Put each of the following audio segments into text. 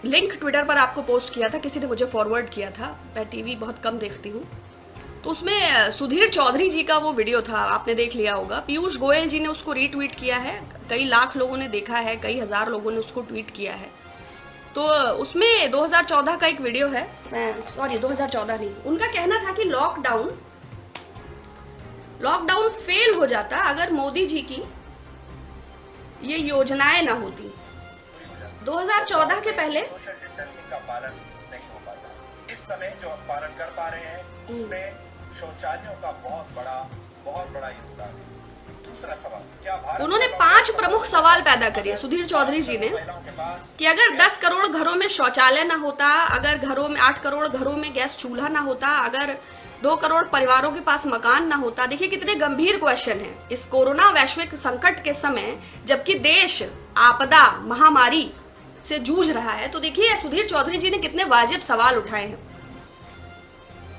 Link Twitter पर आपको post किया था, किसी ने मुझे फॉरवर्ड किया था, मैं टीवी बहुत कम देखती हूँ, तो उसमें सुधीर चौधरी जी का वो वीडियो था, आपने देख लिया होगा। पीयूष गोयल जी ने उसको रीट्वीट किया है, कई लाख लोगों ने देखा है, कई हजार लोगों ने उसको ट्वीट किया है। तो उसमें 2014 का एक वीडियो है, सॉरी 2014 नहीं, उनका कहना था कि लॉकडाउन फेल हो जाता अगर मोदी जी की ये योजनाएं ना होती। 2014 के पहले सोशल डिस्टेंसिंग का पालन नहीं हो पाता। इस समय जो हम पालन कर पा रहे हैं उसमें शौचालयों का बहुत बड़ा योगदान है। दूसरा सवाल, क्या भारत, उन्होंने 5 प्रमुख सवाल पैदा करे सुधीर चौधरी जी ने, कि अगर 10 करोड़ घरों में शौचालय ना होता, अगर घरों में 8 करोड़ घरों में गैस चूल्हा ना होता, अगर 2 करोड़ परिवारों के पास मकान ना होता। देखिए कितने गंभीर क्वेश्चन है इस कोरोना वैश्विक संकट के समय, जबकि देश आपदा महामारी से जूझ रहा है। तो देखिए सुधीर चौधरी जी ने कितने वाजिब सवाल उठाए हैं।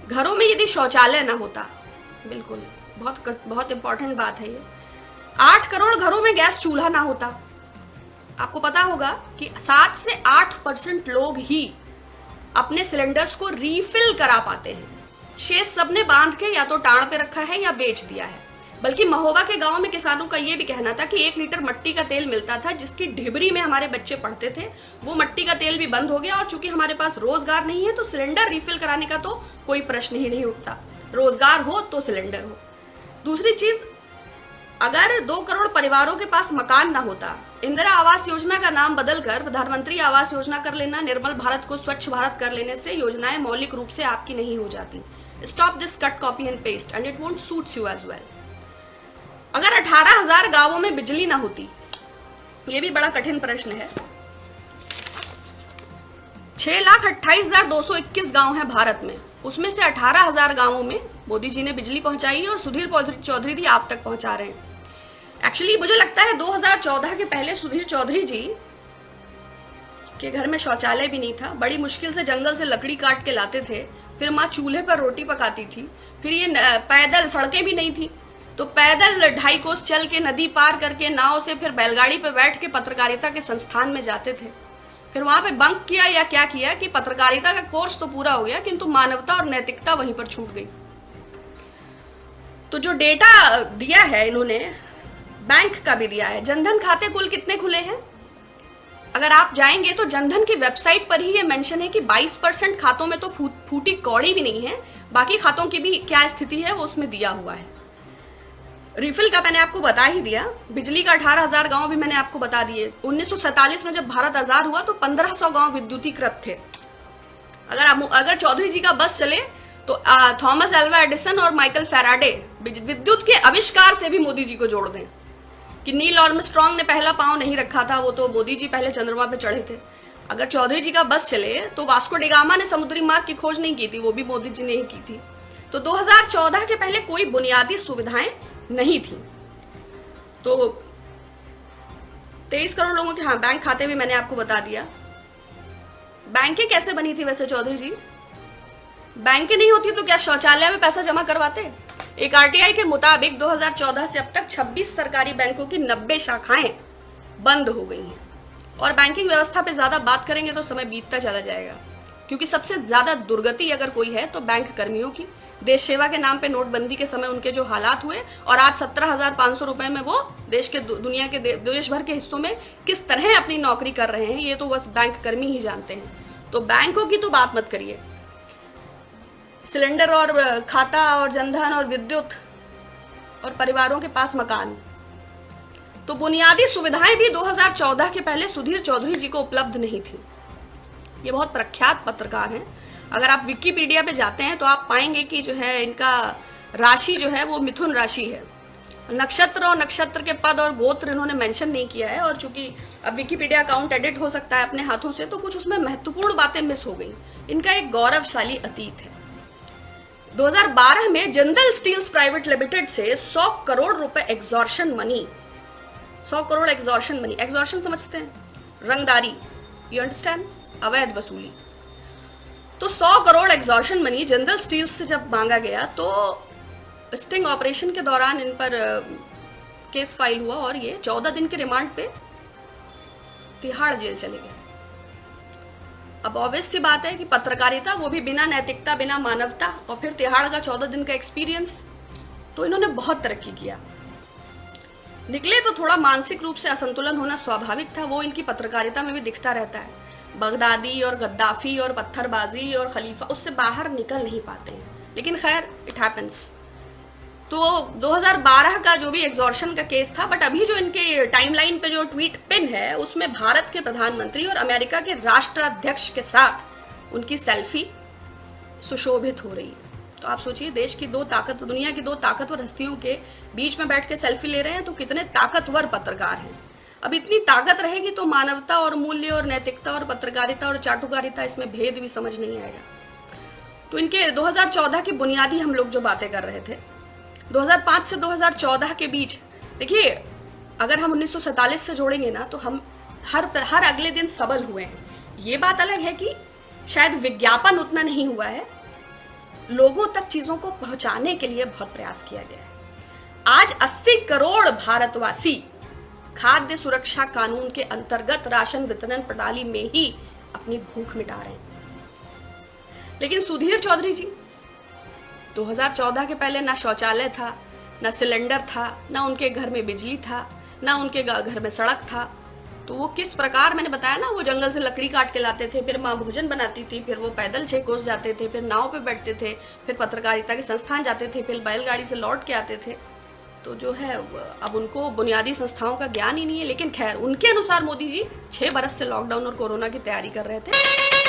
घरों में यदि शौचालय ना होता, बिल्कुल बहुत इंपॉर्टेंट बात है ये। 8 करोड़ घरों में गैस चूल्हा ना होता। आपको पता होगा कि 7 से 8% लोग ही अपने सिलेंडर्स को रीफिल करा पाते हैं। शेष सबने बांध के या तो टाड़ पे रखा है या बेच दिया है। बल्कि महोबा के गांव में किसानों का यह भी कहना था कि 1 लीटर मट्टी का तेल मिलता था, जिसकी ढिबरी में हमारे बच्चे पढ़ते थे। वो मट्टी का तेल भी बंद हो गया, और चूंकि हमारे पास रोजगार नहीं है तो सिलेंडर रिफिल कराने का तो कोई प्रश्न ही नहीं उठता। रोजगार हो तो सिलेंडर हो। दूसरी चीज, अगर 2 करोड़ परिवारों के पास मकान ना होता, इंदिरा आवास योजना का नाम बदलकर प्रधानमंत्री आवास योजना कर लेना, निर्मल भारत को स्वच्छ भारत कर लेने से योजनाएं मौलिक रूप से आपकी नहीं हो जाती। Stop this cut, copy and paste and it won't suits you as well. अगर 18,000 गांवों में बिजली ना होती, यह भी बड़ा कठिन प्रश्न है। 6,28,221 गांव हैं भारत में, उसमें से 18,000 गांवों में मोदी जी ने बिजली पहुंचाई और सुधीर चौधरी जी आप तक पहुंचा रहे हैं। एक्चुअली मुझे लगता है 2014 के पहले सुधीर चौधरी जी के घर में शौचालय भी नहीं था। बड़ी मुश्किल से जंगल से लकड़ी काट के लाते थे, फिर माँ चूल्हे पर रोटी पकाती थी, फिर ये पैदल, सड़कें भी नहीं थी तो पैदल 2.5 कोस चल के नदी पार करके नाव से फिर बैलगाड़ी पे बैठ के पत्रकारिता के संस्थान में जाते थे। फिर वहां पे बंक किया या क्या किया कि पत्रकारिता का कोर्स तो पूरा हो गया, किंतु मानवता और नैतिकता वहीं पर छूट गई। तो जो डेटा दिया है इन्होंने, बैंक का भी दिया है। जनधन खाते कुल कितने खुले हैं? अगर आप जाएंगे तो जनधन की वेबसाइट पर ही ये मेंशन है कि 22% खातों में तो फूटी कौड़ी भी नहीं है, बाकी खातों की भी क्या स्थिति है वो उसमें दिया हुआ है। रिफिल का मैंने आपको बता ही दिया। बिजली का 18,000 गांव भी मैंने आपको बता दिए। 1947 में जब भारत आजाद हुआ तो 1500 गांव विद्युतीकृत थे। अगर चौधरी जी का बस चले तो थॉमस एल्वा एडिसन और माइकल फैराडे विद्युत के आविष्कार से भी मोदी जी को जोड़ दें कि नील आर्मस्ट्रांग ने पहला पांव नहीं रखा था, वो तो मोदी जी पहले चंद्रमा पे चढ़े थे। अगर चौधरी जी का बस चले तो वास्को डिगामा ने समुद्री मार्ग की खोज नहीं की थी, वो भी मोदी जी ने ही की थी। तो 2014 के पहले कोई बुनियादी सुविधाएं नहीं थी। तो 23 करोड़ लोगों के बैंक खाते भी मैंने आपको बता दिया। बैंकें कैसे बनी थी वैसे चौधरी जी? बैंकें नहीं होती तो क्या शौचालय में पैसा जमा करवाते? एक आरटीआई के मुताबिक 2014 से अब तक 26 सरकारी बैंकों की 90 शाखाएं बंद हो गई हैं। और बैंकिंग व्यवस्था पे ज्यादा बात करेंगे तो समय बीतता चला जाएगा, क्योंकि सबसे ज्यादा दुर्गति अगर कोई है तो बैंक कर्मियों की। देश सेवा के नाम पे नोटबंदी के समय उनके जो हालात हुए, और आज 17,500 रुपए में वो देश के दुनिया के देश भर के हिस्सों में किस तरह अपनी नौकरी कर रहे हैं, ये तो बस बैंक कर्मी ही जानते हैं। तो बैंकों की तो बात मत करिए। सिलेंडर और खाता और जनधन और विद्युत और परिवारों के पास मकान, तो बुनियादी सुविधाएं भी 2014 के पहले सुधीर चौधरी जी को उपलब्ध नहीं थी। ये बहुत प्रख्यात पत्रकार हैं। अगर आप विकिपीडिया पे जाते हैं तो आप पाएंगे कि जो है इनका राशि जो है वो मिथुन राशि है। नक्षत्र और नक्षत्र के पद और गोत्र इन्होंने मेंशन नहीं किया है, और चूंकि अब विकिपीडिया अकाउंट एडिट हो सकता है अपने हाथों से, तो कुछ उसमें महत्वपूर्ण बातें मिस हो गई। इनका एक गौरवशाली अतीत है। 2012 में जिंदल स्टील्स प्राइवेट लिमिटेड से 100 करोड़ रुपए extortion money, 100 crore extortion money, extortion समझते हैं? रंगदारी, यू अंडरस्टैंड? अवैध वसूली। तो 100 crore extortion money Jindal steels से जब मांगा गया तो स्टिंग ऑपरेशन के दौरान इन पर केस फाइल हुआ और ये 14 दिन के रिमांड पे तिहाड़ जेल चले गए। अब ऑब्वियस सी बात है कि पत्रकारिता, वो भी बिना नैतिकता, बिना मानवता, और फिर तिहाड़ का 14 दिन का एक्सपीरियंस, तो इन्होंने बहुत तरक्की किया। निकले तो थोड़ा मानसिक रूप से असंतुलन होना स्वाभाविक था, वो इनकी पत्रकारिता में भी दिखता रहता है। बगदादी और गद्दाफी और पत्थरबाजी और खलीफा, उससे बाहर निकल नहीं पाते हैं, लेकिन खैर इट हैपेंस। तो 2012 का जो भी एग्जॉर्शन का केस था, बट अभी जो इनके टाइमलाइन पे जो ट्वीट पिन है, उसमें भारत के प्रधानमंत्री और अमेरिका के राष्ट्राध्यक्ष के साथ उनकी सेल्फी सुशोभित हो रही है। तो आप सोचिए, देश की दुनिया की दो ताकतवर हस्तियों के बीच में बैठ के सेल्फी ले रहे हैं, तो कितने ताकतवर पत्रकार हैं। अब इतनी ताकत रहेगी तो मानवता और मूल्य और नैतिकता और पत्रकारिता और चाटुकारिता, इसमें भेद भी समझ नहीं आएगा। तो इनके 2014 की बुनियादी हम लोग जो बातें कर रहे थे, 2005 से 2014 के बीच, देखिए अगर हम 1947 से जोड़ेंगे ना, तो हम हर अगले दिन सबल हुए हैं। ये बात अलग है कि शायद विज्ञापन उतना नहीं हुआ है, लोगों तक चीजों को पहुंचाने के लिए बहुत प्रयास किया गया है। आज 80 करोड़ भारतवासी खाद्य सुरक्षा कानून के अंतर्गत राशन वितरण प्रणाली में ही अपनी भूख मिटा रहे हैं। लेकिन सुधीर चौधरी जी, 2014 के पहले ना शौचालय था, ना सिलेंडर था, ना उनके घर में बिजली था, ना उनके घर में सड़क था। तो वो किस प्रकार, मैंने बताया ना, वो जंगल से लकड़ी काट के लाते थे, फिर माँ भोजन बनाती थी, फिर वो पैदल 6 कोस जाते थे, फिर नाव पे बैठते थे, फिर पत्रकारिता के संस्थान जाते थे, फिर बैलगाड़ी से लौट के आते थे। तो जो है, अब उनको बुनियादी संस्थाओं का ज्ञान ही नहीं है। लेकिन खैर, उनके अनुसार मोदी जी 6 बरस से लॉकडाउन और कोरोना की तैयारी कर रहे थे।